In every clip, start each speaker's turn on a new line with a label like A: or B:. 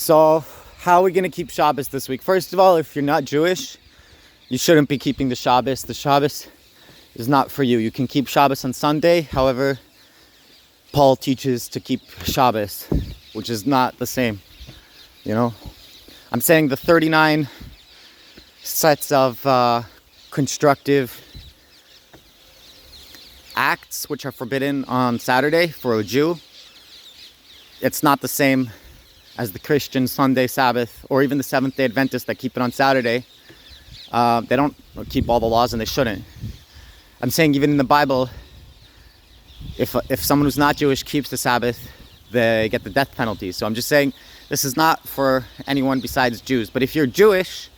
A: So how are we going to keep Shabbos this week? First of all, if you're not Jewish, you shouldn't be keeping the Shabbos. The Shabbos is not for you. You can keep Shabbos on Sunday. However, Paul teaches to keep Shabbos, which is not the same. You know, I'm saying the 39 sets of constructive acts which are forbidden on Saturday for a Jew, it's not the same as the Christian Sunday Sabbath or even the Seventh-day Adventists that keep it on Saturday. They don't keep all the laws, and they shouldn't. I'm saying even in the Bible, if someone who's not Jewish keeps the Sabbath, they get the death penalty. So I'm just saying this is not for anyone besides Jews. But if you're Jewish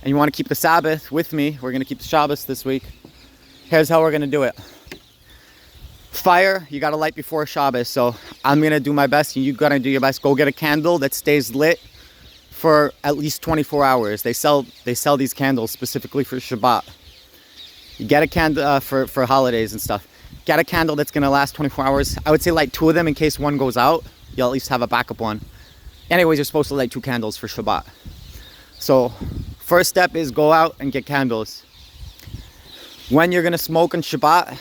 A: and you want to keep the Sabbath with me, we're going to keep the Shabbos this week. Here's how we're going to do it. Fire, you got to light before Shabbos. So I'm going to do my best, and you got to do your best. Go get a candle that stays lit for at least 24 hours. They sell these candles specifically for Shabbat. You get a candle for holidays and stuff. Get a candle that's going to last 24 hours. I would say light 2 of them in case one goes out. You'll at least have a backup one. Anyways, you're supposed to light 2 candles for Shabbat. So first step is go out and get candles. When you're going to smoke on Shabbat,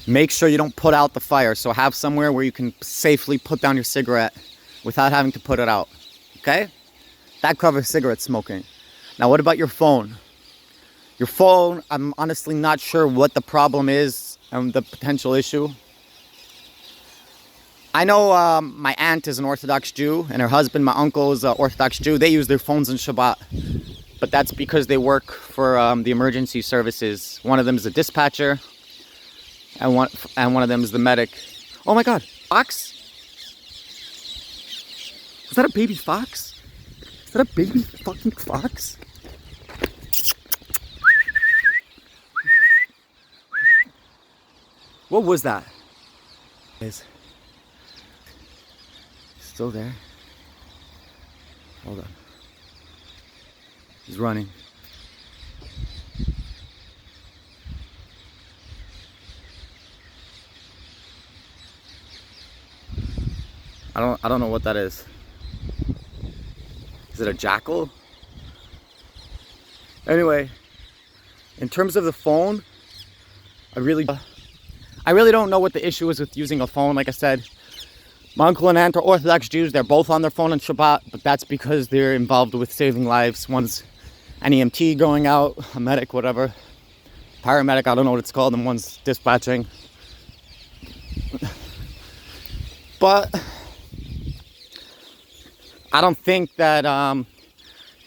A: make sure you don't put out the fire. So have somewhere where you can safely put down your cigarette without having to put it out. Okay? That covers cigarette smoking. Now what about your phone? Your phone, I'm honestly not sure what the problem is and the potential issue. I know my aunt is an Orthodox Jew, and her husband, my uncle, is an Orthodox Jew. They use their phones on Shabbat. But that's because they work for the emergency services. One of them is a dispatcher, and one of them is the medic. Oh my God, fox? Is that a baby fox? Is that a baby fucking fox? What was that? Is still there? Hold on. He's running. I don't know what that is. Is it a jackal? Anyway, in terms of the phone, I really don't know what the issue is with using a phone. Like I said, my uncle and aunt are Orthodox Jews. They're both on their phone on Shabbat, but that's because they're involved with saving lives. One's an EMT going out, a medic, whatever. Paramedic, I don't know what it's called, and one's dispatching. But I don't think that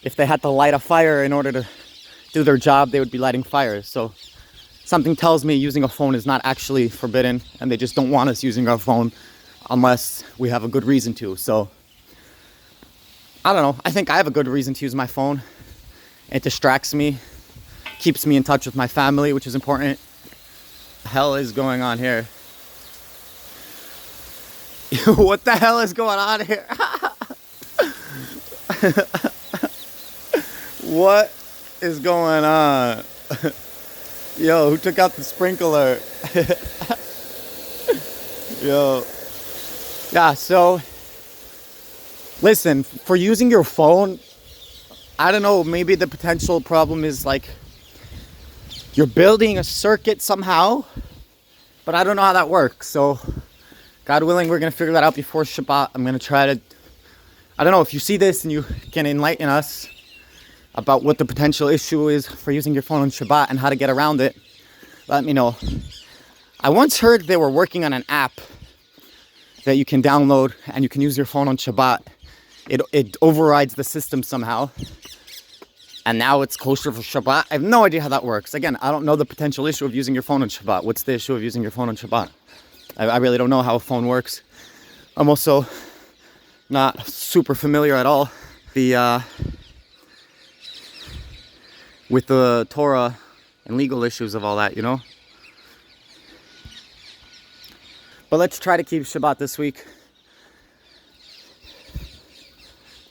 A: if they had to light a fire in order to do their job, they would be lighting fires. So something tells me using a phone is not actually forbidden, and they just don't want us using our phone unless we have a good reason to. So I don't know. I think I have a good reason to use my phone. It distracts me, keeps me in touch with my family, which is important. What the hell is going on here? What the hell is going on here? What is going on? Yo, who took out the sprinkler? Yo. Yeah, so listen, for using your phone, I don't know, maybe the potential problem is like you're building a circuit somehow, but I don't know how that works. So God willing, we're going to figure that out before Shabbat. I'm going to try to, I don't know, if you see this and you can enlighten us about what the potential issue is for using your phone on Shabbat and how to get around it, let me know. I once heard they were working on an app that you can download and you can use your phone on Shabbat. It overrides the system somehow, and now it's kosher for Shabbat. I have no idea how that works. Again, I don't know the potential issue of using your phone on Shabbat. What's the issue of using your phone on Shabbat? I really don't know how a phone works. I'm also not super familiar at all with the Torah and legal issues of all that, you know? But let's try to keep Shabbat this week.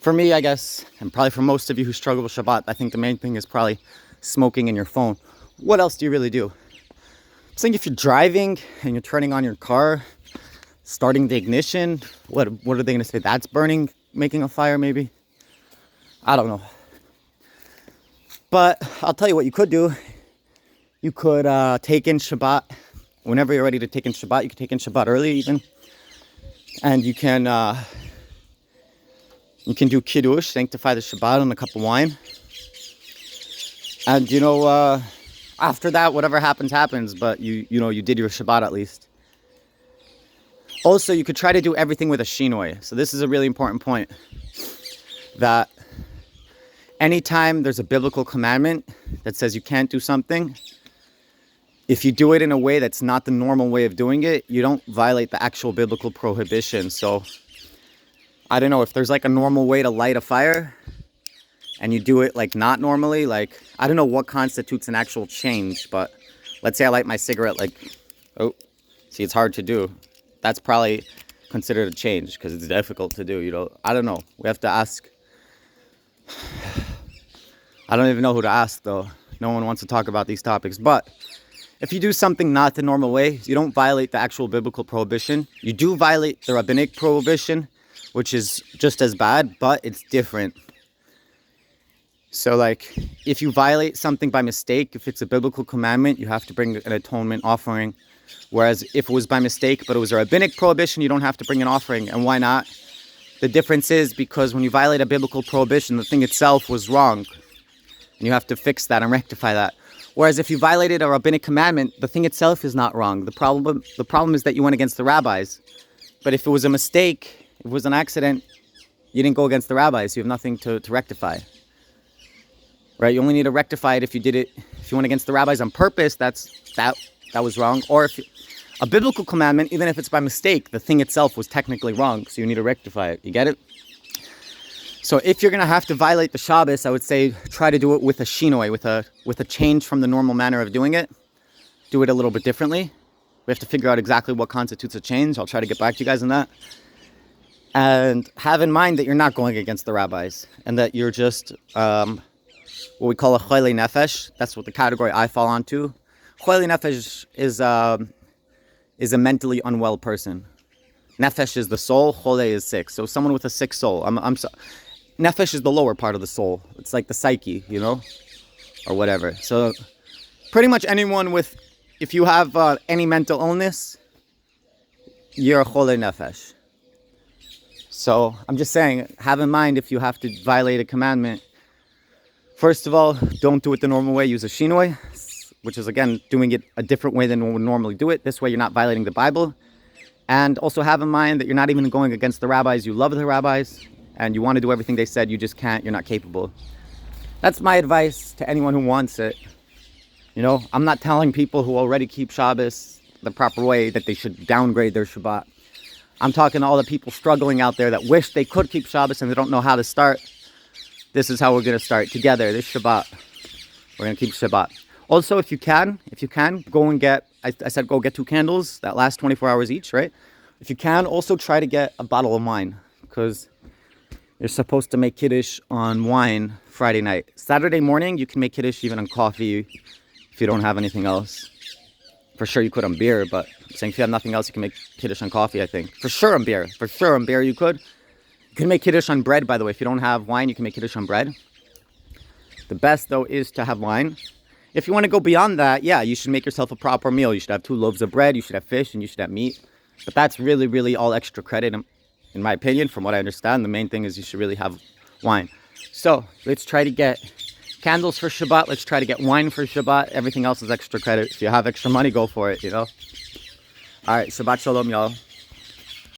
A: For me, I guess, and probably for most of you who struggle with Shabbat, I think the main thing is probably smoking in your phone. What else do you really do? I'm saying if you're driving and you're turning on your car, starting the ignition. What are they going to say? That's burning, making a fire maybe? I don't know. But I'll tell you what you could do. You could take in Shabbat. Whenever you're ready to take in Shabbat, you can take in Shabbat early even. And you can do Kiddush, sanctify the Shabbat on a cup of wine. And, after that, whatever happens, happens. But, you did your Shabbat at least. Also, you could try to do everything with a Shinuy. So this is a really important point. That anytime there's a biblical commandment that says you can't do something, if you do it in a way that's not the normal way of doing it, you don't violate the actual biblical prohibition. So, I don't know, if there's like a normal way to light a fire, and you do it like not normally, like, I don't know what constitutes an actual change, but let's say I light my cigarette like, see, it's hard to do. That's probably considered a change because it's difficult to do, I don't know. We have to ask. I don't even know who to ask, though. No one wants to talk about these topics. But if you do something not the normal way, you don't violate the actual biblical prohibition. You do violate the Rabbinic prohibition, which is just as bad, but it's different. So, like, if you violate something by mistake, if it's a biblical commandment, you have to bring an atonement offering. Whereas if it was by mistake, but it was a Rabbinic prohibition, you don't have to bring an offering. And why not? The difference is because when you violate a biblical prohibition, the thing itself was wrong. And you have to fix that and rectify that. Whereas if you violated a Rabbinic commandment, the thing itself is not wrong. The problem is that you went against the rabbis. But if it was a mistake, if it was an accident, you didn't go against the rabbis. You have nothing to rectify. Right? You only need to rectify it if you did it. If you went against the rabbis on purpose, that was wrong. Or if a biblical commandment, even if it's by mistake, the thing itself was technically wrong. So you need to rectify it. You get it? So if you're going to have to violate the Shabbos, I would say try to do it with a Shinuy, with a change from the normal manner of doing it. Do it a little bit differently. We have to figure out exactly what constitutes a change. I'll try to get back to you guys on that. And have in mind that you're not going against the rabbis. And that you're just what we call a choile nefesh. That's what the category I fall onto. Choile nefesh is a mentally unwell person. Nefesh is the soul, chole is sick. So someone with a sick soul. Nefesh is the lower part of the soul. It's like the psyche, or whatever. So pretty much anyone if you have any mental illness, you're a chole nefesh. So I'm just saying, have in mind if you have to violate a commandment, first of all, don't do it the normal way. Use a Shinuy, which is, again, doing it a different way than one would normally do it. This way you're not violating the Bible. And also have in mind that you're not even going against the rabbis. You love the rabbis, and you want to do everything they said. You just can't. You're not capable. That's my advice to anyone who wants it. I'm not telling people who already keep Shabbos the proper way that they should downgrade their Shabbat. I'm talking to all the people struggling out there that wish they could keep Shabbos and they don't know how to start. This is how we're going to start together, this Shabbat. We're going to keep Shabbat. Also, if you can, go and get, I said go get 2 candles that last 24 hours each, right? If you can, also try to get a bottle of wine, because you're supposed to make Kiddush on wine Friday night. Saturday morning, you can make Kiddush even on coffee if you don't have anything else. For sure you could on beer, but I'm saying if you have nothing else, you can make Kiddush on coffee, I think. For sure on beer you could. You can make Kiddush on bread, by the way. If you don't have wine, you can make Kiddush on bread. The best, though, is to have wine. If you want to go beyond that, yeah, you should make yourself a proper meal. You should have 2 loaves of bread, you should have fish, and you should have meat. But that's really, really all extra credit, in my opinion, from what I understand. The main thing is you should really have wine. So, let's try to get candles for Shabbat. Let's try to get wine for Shabbat. Everything else is extra credit. If you have extra money, go for it, All right, Shabbat Shalom, y'all.